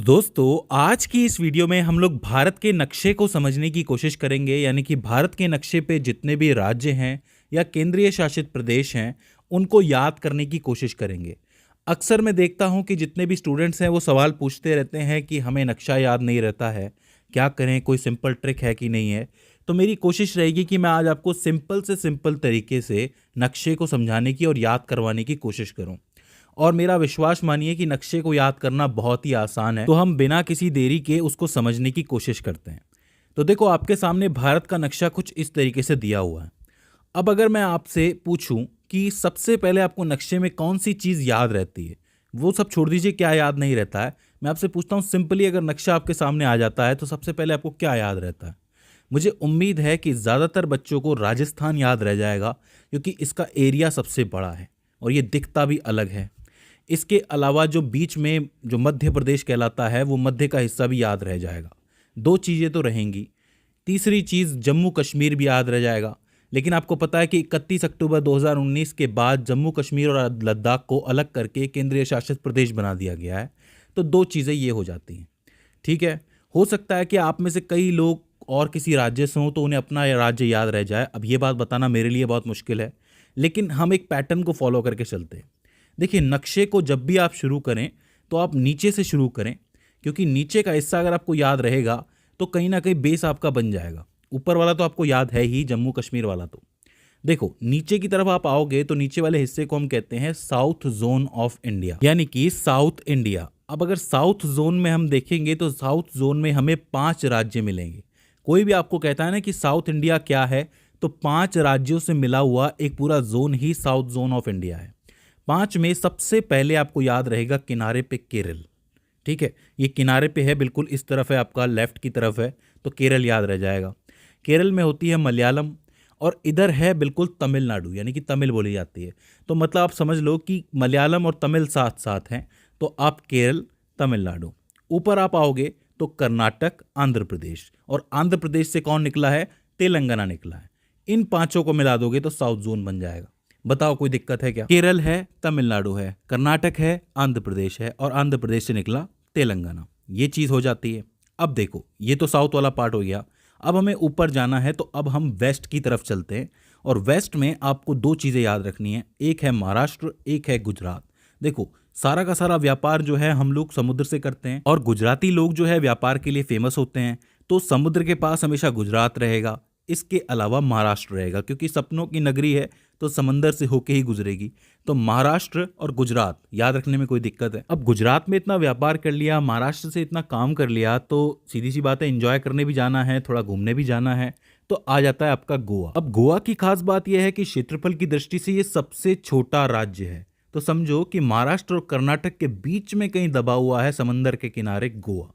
दोस्तों, आज की इस वीडियो में हम लोग भारत के नक्शे को समझने की कोशिश करेंगे। यानी कि भारत के नक्शे पे जितने भी राज्य हैं या केंद्रीय शासित प्रदेश हैं, उनको याद करने की कोशिश करेंगे। अक्सर मैं देखता हूं कि जितने भी स्टूडेंट्स हैं वो सवाल पूछते रहते हैं कि हमें नक्शा याद नहीं रहता है, क्या करें, कोई सिंपल ट्रिक है कि नहीं है। तो मेरी कोशिश रहेगी कि मैं आज आपको सिंपल से सिंपल तरीके से नक्शे को समझाने की और याद करवाने की कोशिश करूं। और मेरा विश्वास मानिए कि नक्शे को याद करना बहुत ही आसान है। तो हम बिना किसी देरी के उसको समझने की कोशिश करते हैं। तो देखो, आपके सामने भारत का नक्शा कुछ इस तरीके से दिया हुआ है। अब अगर मैं आपसे पूछूं कि सबसे पहले आपको नक्शे में कौन सी चीज़ याद रहती है, वो सब छोड़ दीजिए क्या याद नहीं रहता है। मैं आपसे पूछता हूँ सिंपली, अगर नक्शा आपके सामने आ जाता है तो सबसे पहले आपको क्या याद रहता है। मुझे उम्मीद है कि ज़्यादातर बच्चों को राजस्थान याद रह जाएगा, क्योंकि इसका एरिया सबसे बड़ा है और ये दिखता भी अलग है। इसके अलावा जो बीच में जो मध्य प्रदेश कहलाता है, वो मध्य का हिस्सा भी याद रह जाएगा। दो चीज़ें तो रहेंगी। तीसरी चीज़, जम्मू कश्मीर भी याद रह जाएगा। लेकिन आपको पता है कि 31 अक्टूबर 2019 के बाद जम्मू कश्मीर और लद्दाख को अलग करके केंद्रीय शासित प्रदेश बना दिया गया है। तो दो चीज़ें ये हो जाती हैं। ठीक है, हो सकता है कि आप में से कई लोग और किसी राज्य से हों तो उन्हें अपना राज्य याद रह जाए। अब ये बात बताना मेरे लिए बहुत मुश्किल है, लेकिन हम एक पैटर्न को फॉलो करके चलते हैं। देखिए, नक्शे को जब भी आप शुरू करें तो आप नीचे से शुरू करें, क्योंकि नीचे का हिस्सा अगर आपको याद रहेगा तो कहीं ना कहीं बेस आपका बन जाएगा। ऊपर वाला तो आपको याद है ही, जम्मू कश्मीर वाला। तो देखो, नीचे की तरफ आप आओगे तो नीचे वाले हिस्से को हम कहते हैं साउथ जोन ऑफ इंडिया, यानी कि साउथ इंडिया। अब अगर साउथ जोन में हम देखेंगे तो साउथ जोन में हमें 5 राज्य मिलेंगे। कोई भी आपको कहता है ना कि साउथ इंडिया क्या है, तो 5 राज्यों से मिला हुआ एक पूरा zone he south zone of India है। 5 में सबसे पहले आपको याद रहेगा किनारे पे केरल। ठीक है, ये किनारे पे है, बिल्कुल इस तरफ है, आपका लेफ्ट की तरफ है, तो केरल याद रह जाएगा। केरल में होती है मलयालम, और इधर है बिल्कुल तमिलनाडु, यानी कि तमिल बोली जाती है। तो मतलब आप समझ लो कि मलयालम और तमिल साथ साथ हैं, तो आप केरल, तमिलनाडु। ऊपर आप आओगे तो कर्नाटक, आंध्र प्रदेश, और आंध्र प्रदेश से कौन निकला है? तेलंगाना निकला है। इन पांचों को मिला दोगे तो साउथ जोन बन जाएगा। बताओ, कोई दिक्कत है क्या? केरल है, तमिलनाडु है, कर्नाटक है, आंध्र प्रदेश है, और आंध्र प्रदेश से निकला तेलंगाना। ये चीज़ हो जाती है। अब देखो, ये तो साउथ वाला पार्ट हो गया। अब हमें ऊपर जाना है, तो अब हम वेस्ट की तरफ चलते हैं। और वेस्ट में आपको दो चीज़ें याद रखनी है, एक है महाराष्ट्र, एक है गुजरात। देखो, सारा का सारा व्यापार जो है हम लोग समुद्र से करते हैं, और गुजराती लोग जो है व्यापार के लिए फेमस होते हैं। तो समुद्र के पास हमेशा गुजरात रहेगा, इसके अलावा महाराष्ट्र रहेगा, क्योंकि सपनों की नगरी है तो समंदर से होके ही गुजरेगी। तो महाराष्ट्र और गुजरात याद रखने में कोई दिक्कत है? अब गुजरात में इतना व्यापार कर लिया, महाराष्ट्र से इतना काम कर लिया, तो सीधी सी बात है, एंजॉय करने भी जाना है, थोड़ा घूमने भी जाना है, तो आ जाता है आपका गोवा। अब गोवा की खास बात यह है कि क्षेत्रफल की दृष्टि से ये सबसे छोटा राज्य है। तो समझो कि महाराष्ट्र और कर्नाटक के बीच में कहीं दबा हुआ है समंदर के किनारे गोवा।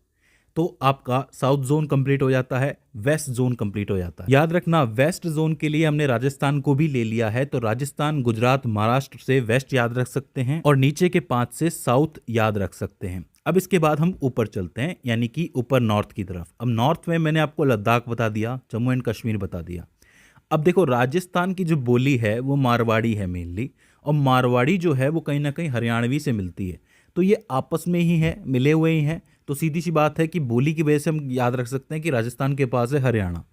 तो आपका साउथ जोन कंप्लीट हो जाता है, वेस्ट जोन कंप्लीट हो जाता है। याद रखना, वेस्ट जोन के लिए हमने राजस्थान को भी ले लिया है, तो राजस्थान, गुजरात, महाराष्ट्र से वेस्ट याद रख सकते हैं, और नीचे के 5 से साउथ याद रख सकते हैं। अब इसके बाद हम ऊपर चलते हैं, यानी कि ऊपर नॉर्थ की तरफ। अब नॉर्थ में मैंने आपको लद्दाख बता दिया, जम्मू एंड कश्मीर बता दिया। अब देखो, राजस्थान की जो बोली है वो मारवाड़ी है मेनली, और मारवाड़ी जो है वो कहीं ना कहीं हरियाणवी से मिलती है। तो ये आपस में ही है, मिले हुए ही हैं। तो सीधी सी बात है कि बोली की वजह से हम याद रख सकते हैं कि राजस्थान के पास है हरियाणा।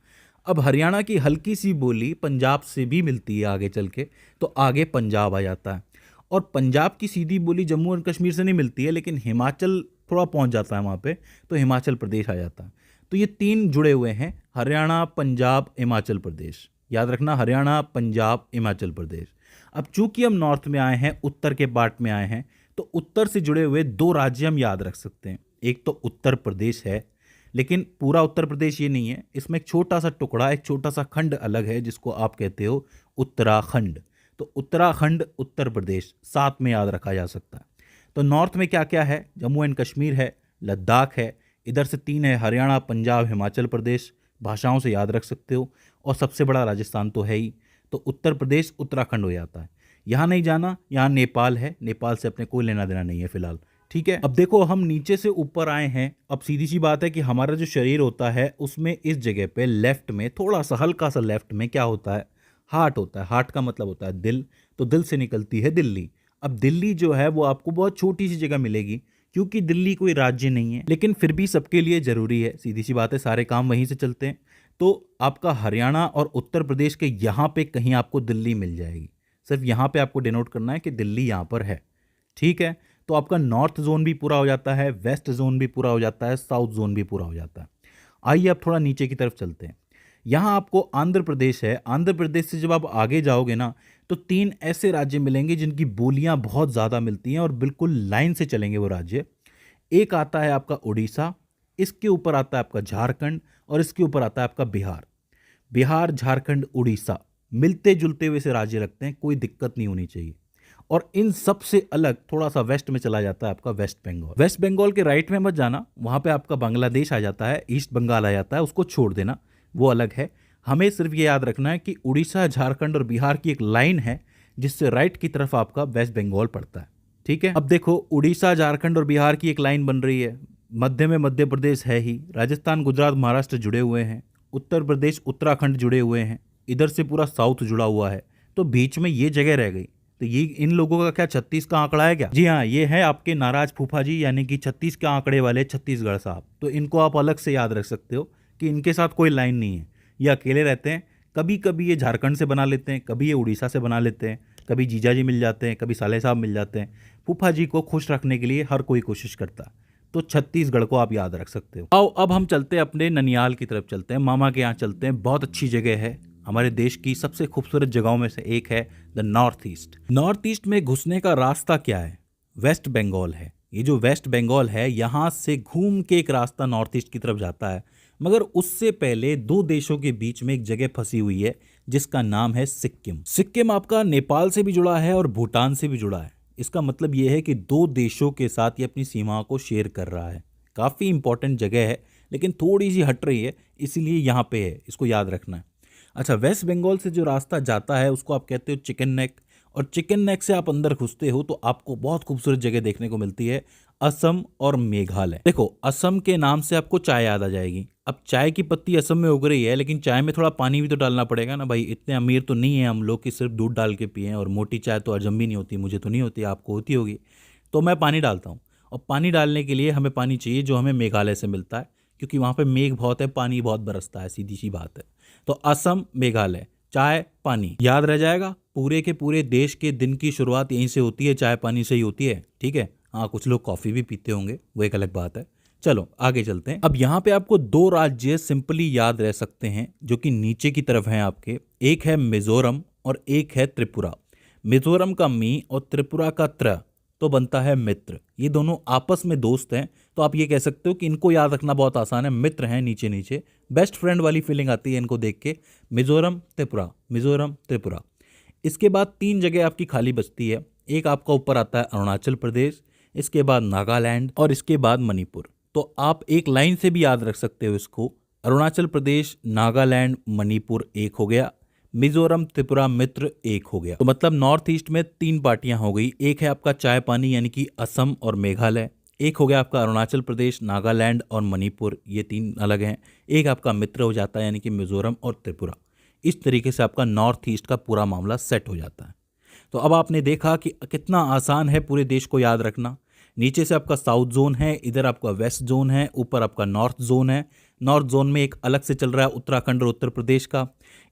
अब हरियाणा की हल्की सी बोली पंजाब से भी मिलती है आगे चल के, तो आगे पंजाब आ जाता है। और पंजाब की सीधी बोली जम्मू एंड कश्मीर से नहीं मिलती है, लेकिन हिमाचल थोड़ा पहुंच जाता है वहाँ पे, तो हिमाचल प्रदेश आ जाता है। तो ये 3 जुड़े हुए हैं, हरियाणा, पंजाब, हिमाचल प्रदेश। याद रखना, हरियाणा, पंजाब, हिमाचल प्रदेश। अब चूंकि हम नॉर्थ में आए हैं, उत्तर के पार्ट में आए हैं, तो उत्तर से जुड़े हुए 2 राज्य हम याद रख सकते हैं। एक तो उत्तर प्रदेश है, लेकिन पूरा उत्तर प्रदेश ये नहीं है, इसमें एक छोटा सा टुकड़ा, एक छोटा सा खंड अलग है, जिसको आप कहते हो उत्तराखंड। तो उत्तराखंड, उत्तर प्रदेश साथ में याद रखा जा सकता है। तो नॉर्थ में क्या क्या है? जम्मू एंड कश्मीर है, लद्दाख है, इधर से 3 है, हरियाणा, पंजाब, हिमाचल प्रदेश। भाषाओं से याद रख सकते हो, और सबसे बड़ा राजस्थान तो है ही। तो उत्तर प्रदेश, उत्तराखंड हो जाता है। यहाँ नहीं जाना, यहाँ नेपाल है, नेपाल से अपने कोई लेना देना नहीं है फिलहाल। ठीक है, अब देखो, हम नीचे से ऊपर आए हैं। अब सीधी सी बात है कि हमारा जो शरीर होता है उसमें इस जगह पे लेफ्ट में, थोड़ा सा हल्का सा लेफ्ट में क्या होता है? हार्ट होता है। हार्ट का मतलब होता है दिल। तो दिल से निकलती है दिल्ली। अब दिल्ली जो है वो आपको बहुत छोटी सी जगह मिलेगी, क्योंकि दिल्ली कोई राज्य नहीं है, लेकिन फिर भी सबके लिए जरूरी है। सीधी सी बात है, सारे काम वहीं से चलते हैं। तो आपका हरियाणा और उत्तर प्रदेश के यहाँ पे कहीं आपको दिल्ली मिल जाएगी। सिर्फ यहाँ पे आपको डिनोट करना है कि दिल्ली यहाँ पर है। ठीक है, तो आपका नॉर्थ जोन भी पूरा हो जाता है, वेस्ट जोन भी पूरा हो जाता है, साउथ जोन भी पूरा हो जाता है। आइए अब थोड़ा नीचे की तरफ चलते हैं। यहाँ आपको आंध्र प्रदेश है। आंध्र प्रदेश से जब आप आगे जाओगे ना, तो 3 ऐसे राज्य मिलेंगे जिनकी बोलियां बहुत ज़्यादा मिलती हैं और बिल्कुल लाइन से चलेंगे वो राज्य। एक आता है आपका उड़ीसा, इसके ऊपर आता है आपका झारखंड और इसके ऊपर आता है आपका बिहार। बिहार, झारखंड, उड़ीसा मिलते जुलते हुए से राज्य लगते हैं, कोई दिक्कत नहीं होनी चाहिए। और इन सब से अलग थोड़ा सा वेस्ट में चला जाता है आपका वेस्ट बंगाल। वेस्ट बंगाल के राइट में मत जाना, वहाँ पे आपका बांग्लादेश आ जाता है, ईस्ट बंगाल आ जाता है, उसको छोड़ देना, वो अलग है। हमें सिर्फ ये याद रखना है कि उड़ीसा, झारखंड और बिहार की एक लाइन है जिससे राइट की तरफ आपका वेस्ट बंगाल पड़ता है। ठीक है, अब देखो उड़ीसा, झारखंड और बिहार की एक लाइन बन रही है, मध्य में मध्य प्रदेश है ही, राजस्थान, गुजरात, महाराष्ट्र जुड़े हुए हैं, उत्तर प्रदेश, उत्तराखंड जुड़े हुए हैं, इधर से पूरा साउथ जुड़ा हुआ है, तो बीच में ये जगह रह गई। तो ये इन लोगों का क्या 36 का आंकड़ा है क्या? जी हाँ, ये है आपके नाराज फूफा जी, यानी कि 36 के आंकड़े वाले छत्तीसगढ़ साहब। तो इनको आप अलग से याद रख सकते हो कि इनके साथ कोई लाइन नहीं है, ये अकेले रहते हैं। कभी कभी ये झारखंड से बना लेते हैं, कभी ये उड़ीसा से बना लेते हैं, कभी जीजा जी मिल जाते हैं, कभी साले साहब मिल जाते हैं। फूफा जी को खुश रखने के लिए हर कोई कोशिश करता है, तो छत्तीसगढ़ को आप याद रख सकते हो। आओ अब हम चलते हैं अपने ननियाल की तरफ, चलते हैं मामा के यहाँ चलते हैं। बहुत अच्छी जगह है, हमारे देश की सबसे खूबसूरत जगहों में से एक है the north east. North east में घुसने का रास्ता क्या है? वेस्ट बंगाल है। ये जो वेस्ट बंगाल है, यहाँ से घूम के एक रास्ता नॉर्थ ईस्ट की तरफ जाता है, मगर उससे पहले 2 देशों के बीच में एक जगह फंसी हुई है जिसका नाम है सिक्किम। सिक्किम आपका नेपाल से भी जुड़ा है और भूटान से भी जुड़ा है। इसका मतलब ये है कि 2 देशों के साथ ये अपनी सीमाओं को शेयर कर रहा है। काफ़ी इंपॉर्टेंट जगह है, लेकिन थोड़ी सी हट रही है, इसीलिए यहाँ पे है, इसको याद रखना है। अच्छा, वेस्ट बंगाल से जो रास्ता जाता है उसको आप कहते हो चिकन नेक, और चिकन नेक से आप अंदर घुसते हो तो आपको बहुत खूबसूरत जगह देखने को मिलती है, असम और मेघालय। देखो, असम के नाम से आपको चाय याद आ जाएगी। अब चाय की पत्ती असम में उग रही है, लेकिन चाय में थोड़ा पानी भी तो डालना पड़ेगा ना भाई। इतने अमीर तो नहीं है हम लोग कि सिर्फ दूध डाल के पिएं, और मोटी चाय तो हजम भी नहीं होती, मुझे तो नहीं होती, आपको होती होगी। तो मैं पानी डालता हूँ, और पानी डालने के लिए हमें पानी चाहिए जो हमें मेघालय से मिलता है, क्योंकि वहाँ पे मेघ बहुत है, पानी बहुत बरसता है, सीधी सी बात है। तो असम, मेघालय, चाय, पानी याद रह जाएगा। पूरे के पूरे देश के दिन की शुरुआत यहीं से होती है, चाय पानी से ही होती है। ठीक है, हाँ, कुछ लोग कॉफ़ी भी पीते होंगे, वो एक अलग बात है। चलो आगे चलते हैं। अब यहाँ पे आपको 2 राज्य सिंपली याद रह सकते हैं जो कि नीचे की तरफ हैं आपके। एक है मिजोरम और एक है त्रिपुरा। मिजोरम का मी और त्रिपुरा का त्र तो बनता है मित्र। ये दोनों आपस में दोस्त हैं, तो आप ये कह सकते हो कि इनको याद रखना बहुत आसान है, मित्र हैं नीचे नीचे। बेस्ट फ्रेंड वाली फीलिंग आती है इनको देख के। मिजोरम, त्रिपुरा, मिजोरम, त्रिपुरा। इसके बाद 3 जगह आपकी खाली बचती है। एक आपका ऊपर आता है अरुणाचल प्रदेश, इसके बाद नागालैंड और इसके बाद मणिपुर। तो आप एक लाइन से भी याद रख सकते हो इसको, अरुणाचल प्रदेश, नागालैंड, मणिपुर एक हो गया, मिजोरम, त्रिपुरा, मित्र एक हो गया। तो मतलब नॉर्थ ईस्ट में 3 पार्टियां हो गई। एक है आपका चाय पानी यानी कि असम और मेघालय, एक हो गया आपका अरुणाचल प्रदेश, नागालैंड और मणिपुर, ये 3 अलग हैं। एक आपका मित्र हो जाता है यानी कि मिजोरम और त्रिपुरा। इस तरीके से आपका नॉर्थ ईस्ट का पूरा मामला सेट हो जाता है। तो अब आपने देखा कि कितना आसान है पूरे देश को याद रखना। नीचे से आपका साउथ जोन है, इधर आपका वेस्ट जोन है, ऊपर आपका नॉर्थ जोन है। नॉर्थ जोन में एक अलग से चल रहा है उत्तराखंड और उत्तर प्रदेश का।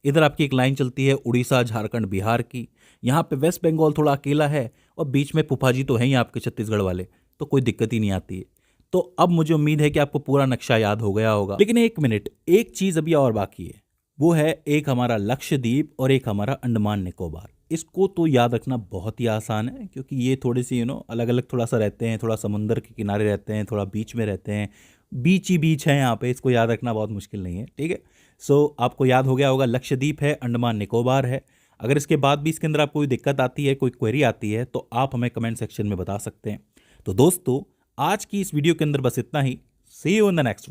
इधर आपकी एक लाइन चलती है उड़ीसा, झारखंड, बिहार की। यहाँ पे वेस्ट बंगाल थोड़ा अकेला है, और बीच में फूफा जी तो हैं ही आपके छत्तीसगढ़ वाले, तो कोई दिक्कत ही नहीं आती है। तो अब मुझे उम्मीद है कि आपको पूरा नक्शा याद हो गया होगा। लेकिन एक मिनट, एक चीज़ अभी और बाकी है, वो है एक हमारा लक्षद्वीप और एक हमारा अंडमान निकोबार। इसको तो याद रखना बहुत ही आसान है, क्योंकि ये थोड़ी सी अलग अलग थोड़ा सा रहते हैं, थोड़ा समुंदर के किनारे रहते हैं, थोड़ा बीच में रहते हैं, बीच ही बीच है यहाँ पे। इसको याद रखना बहुत मुश्किल नहीं है। ठीक है, सो आपको याद हो गया होगा, लक्षद्वीप है, अंडमान निकोबार है। अगर इसके बाद भी इसके अंदर आपको कोई दिक्कत आती है, कोई क्वेरी आती है, तो आप हमें कमेंट सेक्शन में बता सकते हैं। तो दोस्तों, आज की इस वीडियो के अंदर बस इतना ही। See you in the next one.